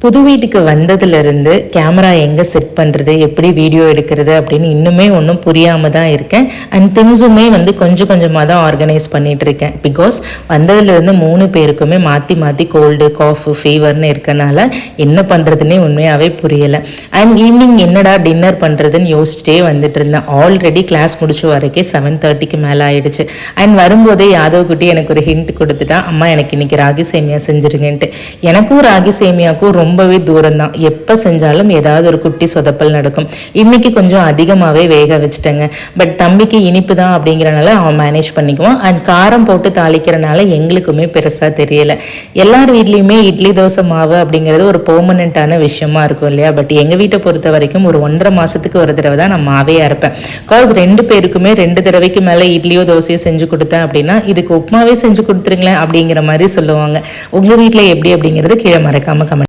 புது வீட்டுக்கு வந்ததுலேருந்து கேமரா எங்கே செட் பண்ணுறது, எப்படி வீடியோ எடுக்கிறது அப்படின்னு இன்னுமே ஒன்றும் புரியாமல் தான் இருக்கேன். அண்ட் திங்ஸுமே கொஞ்சம் கொஞ்சமாக தான் ஆர்கனைஸ் பண்ணிகிட்டு இருக்கேன். பிகாஸ் வந்ததுலேருந்து 3 பேருக்குமே மாற்றி மாற்றி கோல்டு, காஃபு, ஃபீவர்னு இருக்கனால என்ன பண்ணுறதுன்னே உண்மையாகவே புரியலை. அண்ட் ஈவினிங் என்னடா டின்னர் பண்ணுறதுன்னு யோசிச்சிட்டே வந்துட்டு இருந்தேன். ஆல்ரெடி கிளாஸ் முடிச்ச வரைக்கும் 7:30க்கு மேலே ஆயிடுச்சு. அண்ட் வரும்போதே யாதவ் குட்டி எனக்கு ஒரு ஹிண்ட் கொடுத்துட்டா, அம்மா எனக்கு இன்னைக்கு ராகி சேமியா செஞ்சுருங்கன்ட்டு. எனக்கும் ராகி சேமியாவுக்கும் ரொம்பவே தூரம் தான். எப்போ செஞ்சாலும் ஏதாவது ஒரு குட்டி சொதப்பல் நடக்கும். இன்னைக்கு கொஞ்சம் அதிகமாகவே வேக வச்சுட்டேங்க. பட் தம்பிக்கு இனிப்பு தான் அப்படிங்கிறனால அவன் மேனேஜ் பண்ணிக்குவான். அண்ட் காரம் போட்டு தாளிக்கிறனால எங்களுக்குமே பெருசாக தெரியலை. எல்லார் வீட்லேயுமே இட்லி தோசை மாவு அப்படிங்கிறது ஒரு பெர்மனண்ட்டான விஷயமா இருக்கும் இல்லையா? பட் எங்கள் வீட்டை பொறுத்த வரைக்கும் ஒரு 1.5 மாதத்துக்கு ஒரு தடவை தான் நான் மாவே அரைப்பேன். காஸ் 2 பேருக்குமே 2 தடவைக்கு மேலே இட்லியோ தோசையோ செஞ்சு கொடுத்தேன் அப்படின்னா இதுக்கு உப்புமாவே செஞ்சு கொடுத்துருங்களேன் அப்படிங்கிற மாதிரி சொல்லுவாங்க. உங்கள் வீட்டில் எப்படி அப்படிங்கிறது கீழே மறக்காம கமெண்ட்